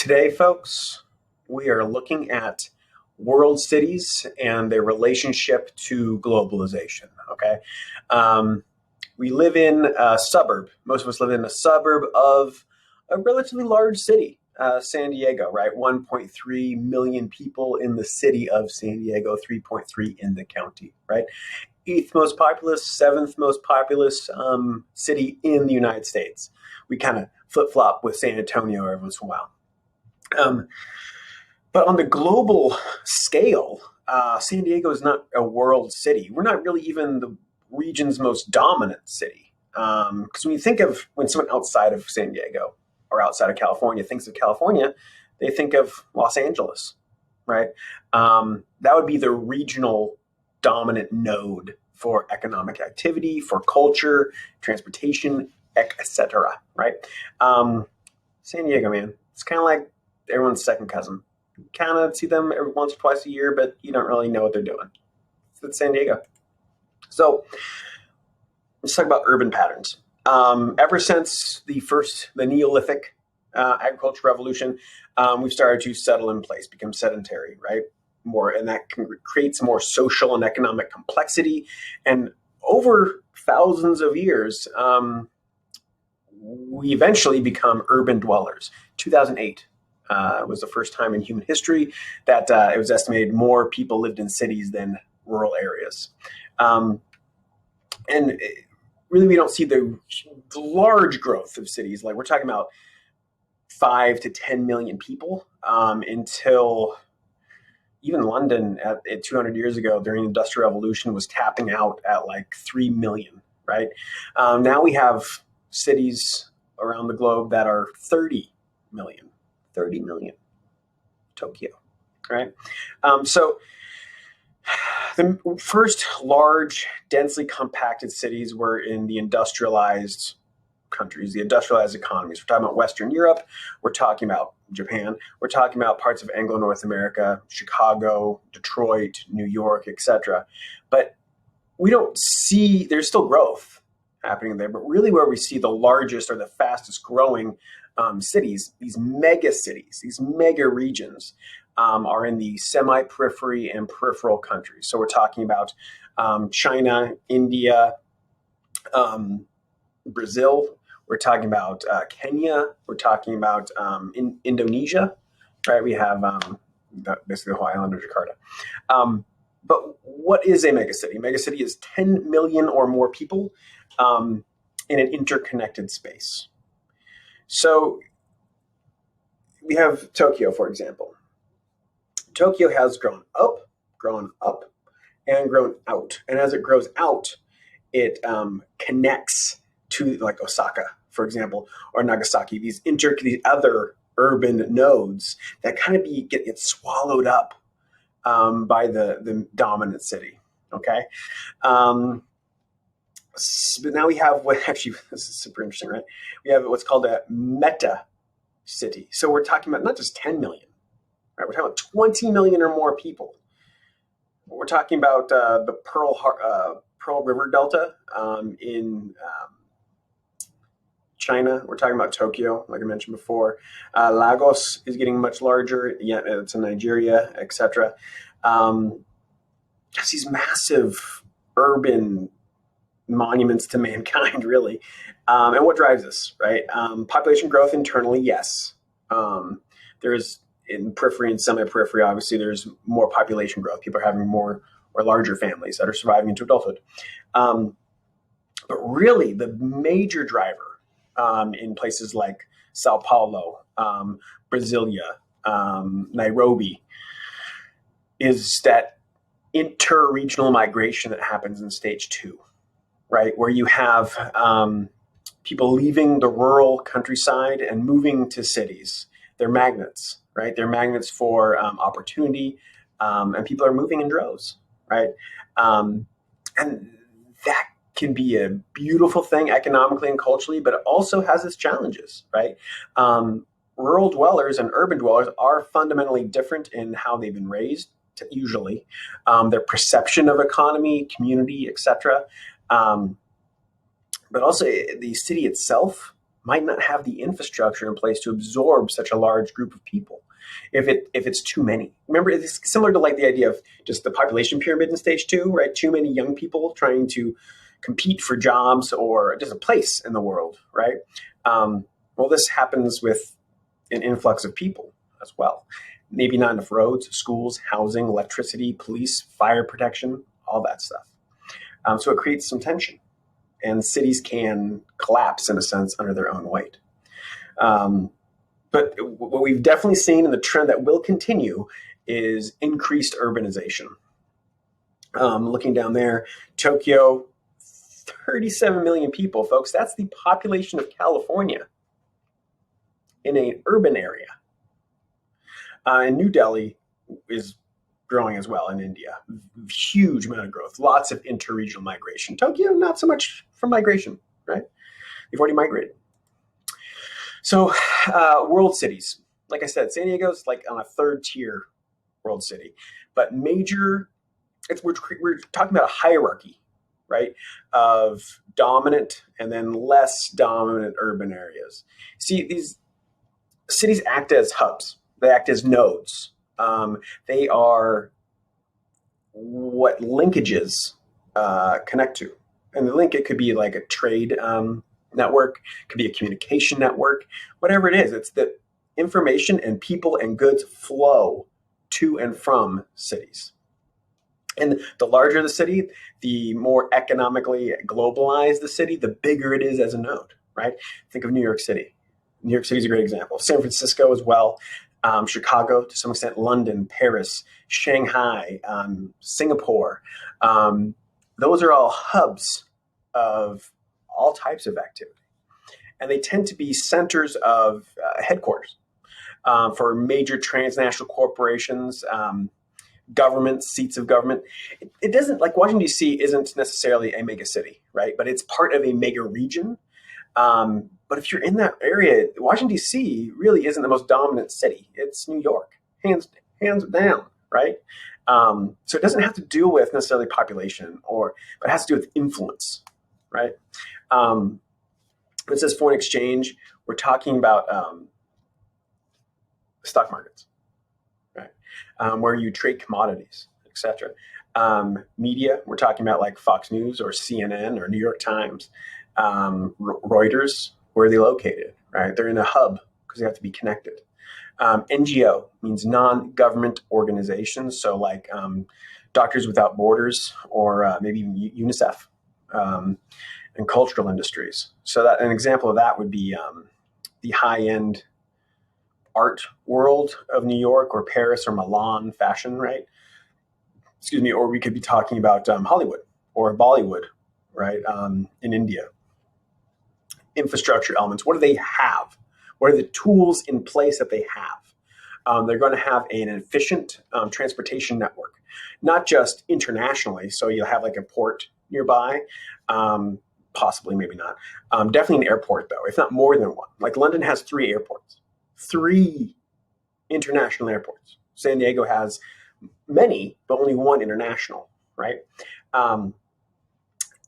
Today, folks, we are looking at world cities and their relationship to globalization, okay? We live in a suburb. Most of us live in a suburb of a relatively large city, San Diego, right? 1.3 million people in the city of San Diego, 3.3 in the county, right? Eighth most populous, seventh most populous city in the United States. We kind of flip-flop with San Antonio every once in a while. But on the global scale, San Diego is not a world city. We're not really even the region's most dominant city. Because when someone outside of San Diego or outside of California thinks of California, they think of Los Angeles, right? That would be the regional dominant node for economic activity, for culture, transportation, etc., right? San Diego, man, it's kind of like everyone's second cousin. You kind of see them every once or twice a year, but you don't really know what they're doing. It's San Diego. So let's talk about urban patterns. Ever since the Neolithic agricultural revolution, we've started to settle in place, become sedentary, right? And that creates more social and economic complexity. And over thousands of years, we eventually become urban dwellers. 2008 was the first time in human history that it was estimated more people lived in cities than rural areas. And really, we don't see the large growth of cities. Like, we're talking about 5 to 10 million people until even London at 200 years ago during the Industrial Revolution was tapping out at like 3 million, right? Now we have cities around the globe that are 30 million. Tokyo, right? So the first large, densely compacted cities were in the industrialized countries, the industrialized economies. We're talking about Western Europe. We're talking about Japan. We're talking about parts of Anglo-North America, Chicago, Detroit, New York, etc. But we don't see, there's still growth happening there, but really where we see the largest or the fastest growing cities, these mega cities, these mega regions, are in the semi-periphery and peripheral countries. So we're talking about China, India, Brazil. We're talking about Kenya. We're talking about Indonesia, right? We have basically the whole island of Jakarta. But what is a megacity? A megacity is 10 million or more people in an interconnected space. So we have Tokyo, for example. Tokyo has grown up, and grown out. And as it grows out, it connects to like Osaka, for example, or Nagasaki, these other urban nodes that kind of get swallowed up by the dominant city. Okay. But now we have this is super interesting, right? We have what's called a meta city. So we're talking about not just 10 million, right? We're talking about 20 million or more people. We're talking about the Pearl River Delta in China. We're talking about Tokyo, like I mentioned before. Lagos is getting much larger. Yeah, it's in Nigeria, etc. Just these massive urban monuments to mankind, really. And what drives this, right? Population growth internally, yes. There's in periphery and semi-periphery, obviously, there's more population growth. People are having more or larger families that are surviving into adulthood. But really, the major driver in places like Sao Paulo, Brasilia, Nairobi, is that inter-regional migration that happens in stage 2, right? Where you have people leaving the rural countryside and moving to cities. They're magnets, right? They're magnets for opportunity, and people are moving in droves, right? And that can be a beautiful thing economically and culturally, but it also has its challenges, right? Rural dwellers and urban dwellers are fundamentally different in how they've been raised, usually. Their perception of economy, community, etc. But also the city itself might not have the infrastructure in place to absorb such a large group of people if it's too many. Remember, it's similar to like the idea of just the population pyramid in stage 2, right? Too many young people trying to compete for jobs or just a place in the world, right? Well, this happens with an influx of people as well. Maybe not enough roads, schools, housing, electricity, police, fire protection, all that stuff. So it creates some tension, and cities can collapse in a sense under their own weight. But what we've definitely seen, and the trend that will continue, is increased urbanization. Looking down there, Tokyo, 37 million people, folks. That's the population of California in an urban area. And New Delhi is growing as well in India. Huge amount of growth, lots of interregional migration. Tokyo, not so much for migration, right? They've already migrated. So world cities, like I said, San Diego's like on a third tier world city, but major, we're talking about a hierarchy, right, of dominant and then less dominant urban areas. See, these cities act as hubs. They act as nodes. They are what linkages connect to. And the link, it could be like a trade network, could be a communication network, whatever it is. It's that information and people and goods flow to and from cities. And the larger the city, the more economically globalized the city, the bigger it is as a node, right? Think of New York City. New York City is a great example. San Francisco as well. Chicago, to some extent, London, Paris, Shanghai, Singapore. Those are all hubs of all types of activity. And they tend to be centers of headquarters for major transnational corporations, governments, seats of government. It doesn't, like Washington, D.C. isn't necessarily a mega city, right? But it's part of a mega region. But if you're in that area, Washington, D.C. really isn't the most dominant city. It's New York, hands down, right? So it doesn't have to do with necessarily population, but it has to do with influence, right? It says foreign exchange. We're talking about stock markets, right? Where you trade commodities, etc. Media, we're talking about like Fox News or CNN or New York Times. Reuters, where are they located, right? They're in a hub because they have to be connected. NGO means non-government organizations, so like Doctors Without Borders or maybe even UNICEF, and cultural industries. So that an example of that would be the high-end art world of New York or Paris or Milan fashion, right? Excuse me, or we could be talking about Hollywood or Bollywood, right, in India. Infrastructure elements. What do they have? What are the tools in place that they have? They're going to have an efficient transportation network, not just internationally. So you'll have like a port nearby, possibly, maybe not. Definitely an airport, though, if not more than one. Like London has 3 airports, 3 international airports. San Diego has many, but only 1 international, right?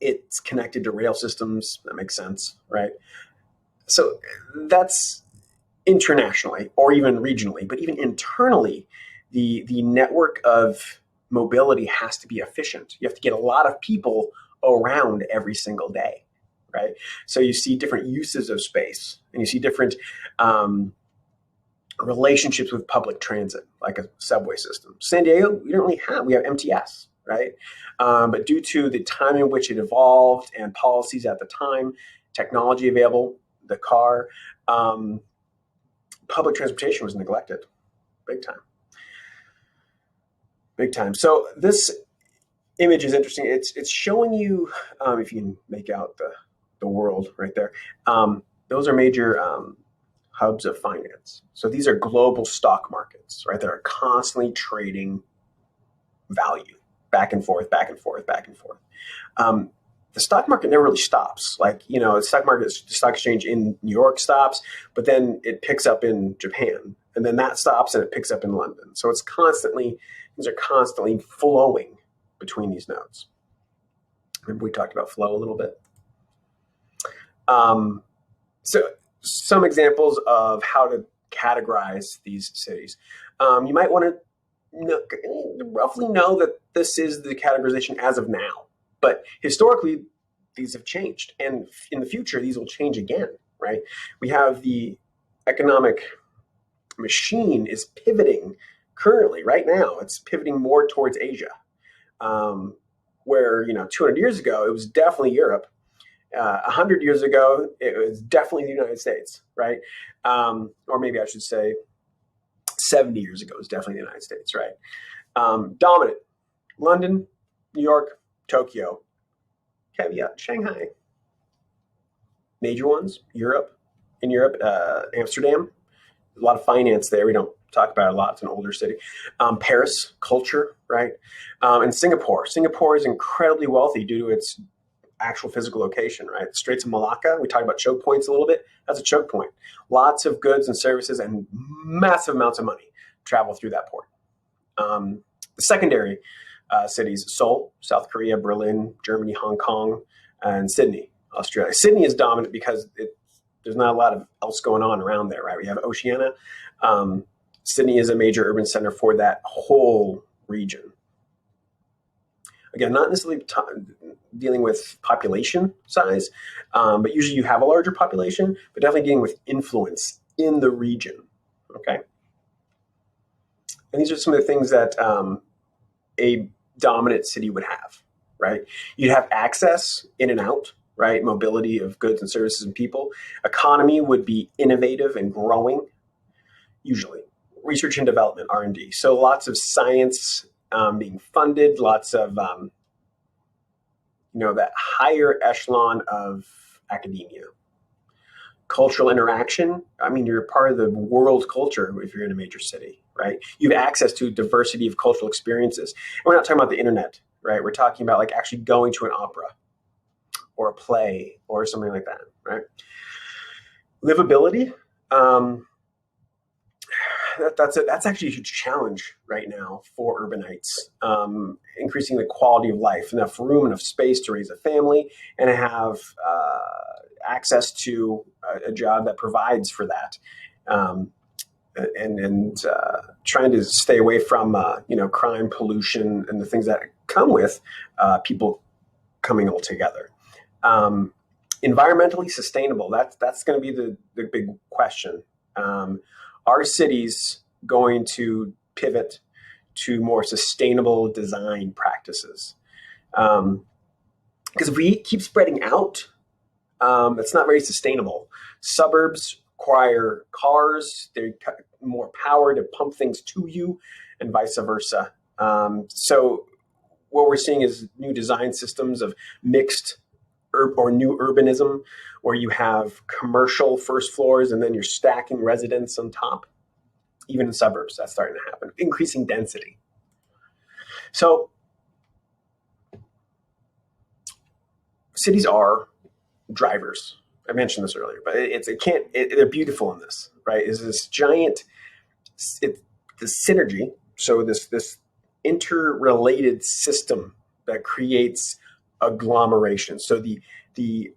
It's connected to rail systems. That makes sense, right? So that's internationally or even regionally, but even internally, the network of mobility has to be efficient. You have to get a lot of people around every single day, right? So you see different uses of space, and you see different relationships with public transit, like a subway system. San Diego, we have MTS, right? But due to the time in which it evolved and policies at the time, technology available, the car, public transportation was neglected, big time. Big time. So this image is interesting. It's showing you, if you can make out the world right there, those are major hubs of finance. So these are global stock markets, right? That are constantly trading value back and forth, back and forth, back and forth. The stock market never really stops. Like, the stock exchange in New York stops, but then it picks up in Japan, and then that stops and it picks up in London. So things are constantly flowing between these nodes. Remember we talked about flow a little bit? So some examples of how to categorize these cities. You might want to roughly know that this is the categorization as of now, but historically these have changed, and in the future these will change again, right? We have the economic machine is pivoting currently, right now. It's pivoting more towards Asia, where 200 years ago it was definitely Europe. 100 years ago it was definitely the United States, right? Or maybe I should say 70 years ago it was definitely the United States, right? Dominant: London, New York, Tokyo. Caveat: Shanghai. Major ones: Europe. In Europe, Amsterdam. A lot of finance there. We don't talk about it a lot. It's an older city. Paris, culture, right? And Singapore. Singapore is incredibly wealthy due to its actual physical location, right? Straits of Malacca. We talked about choke points a little bit. That's a choke point. Lots of goods and services and massive amounts of money travel through that port. The secondary cities: Seoul, South Korea; Berlin, Germany; Hong Kong; and Sydney, Australia. Sydney is dominant because there's not a lot of else going on around there, right? We have Oceania. Sydney is a major urban center for that whole region. Again, not necessarily dealing with population size, but usually you have a larger population, but definitely dealing with influence in the region, okay? And these are some of the things that a dominant city would have, right? You'd have access in and out, right? Mobility of goods and services and people. Economy would be innovative and growing, usually. Research and development, R&D. So lots of science being funded, lots of, that higher echelon of academia. Cultural interaction. I mean, you're part of the world culture if you're in a major city, right? You have access to diversity of cultural experiences. And we're not talking about the internet, right? We're talking about like actually going to an opera or a play or something like that, right? Livability. That's actually a huge challenge right now for urbanites. Increasing the quality of life, enough room, enough space to raise a family, and have access to a job that provides for that, and trying to stay away from crime, pollution, and the things that come with people coming all together. Environmentally sustainable. That's going to be the big question. Are cities going to pivot to more sustainable design practices? Because if we keep spreading out, it's not very sustainable. Suburbs require cars, they more power to pump things to you, and vice versa. So what we're seeing is new design systems of mixed or new urbanism, where you have commercial first floors and then you're stacking residents on top. Even in suburbs, that's starting to happen. Increasing density. So cities are drivers. I mentioned this earlier, but they're beautiful in this, right? Is this giant, the synergy. So this interrelated system that creates agglomeration. So the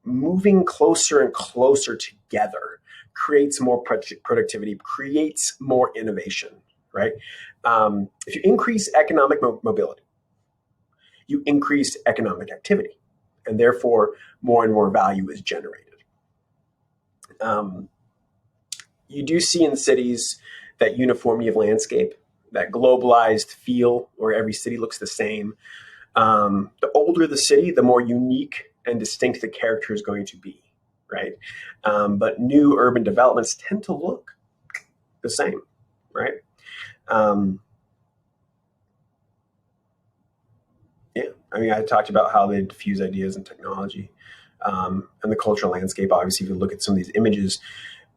moving closer and closer together creates more productivity, creates more innovation, right? If you increase economic mobility, you increase economic activity, and therefore more and more value is generated. You do see in cities that uniformity of landscape, that globalized feel where every city looks the same. The older the city, the more unique and distinct the character is going to be, right? But new urban developments tend to look the same, right? Yeah, I mean, I talked about how they diffuse ideas and technology, and the cultural landscape. Obviously, if you look at some of these images,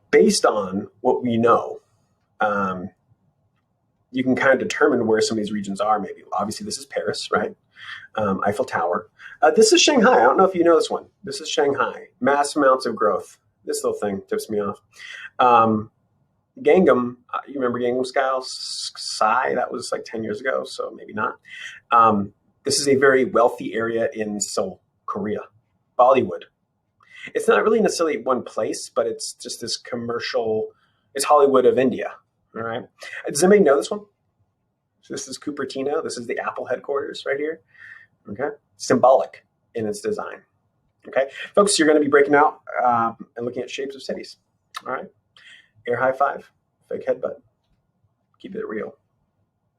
based on what we know, you can kind of determine where some of these regions are. Maybe, obviously, this is Paris, right? Eiffel Tower. This is Shanghai. I don't know if you know this one. This is Shanghai. Mass amounts of growth. This little thing tips me off. Gangnam, you remember Gangnam Style? That was like 10 years ago, so maybe not. This is a very wealthy area in Seoul, Korea. Bollywood. It's not really necessarily one place, but it's just this commercial, it's Hollywood of India. All right. Does anybody know this one? So this is Cupertino. This is the Apple headquarters right here. Okay. Symbolic in its design. Okay. Folks, you're going to be breaking out and looking at shapes of cities. All right. Air high five, fake headbutt. Keep it real.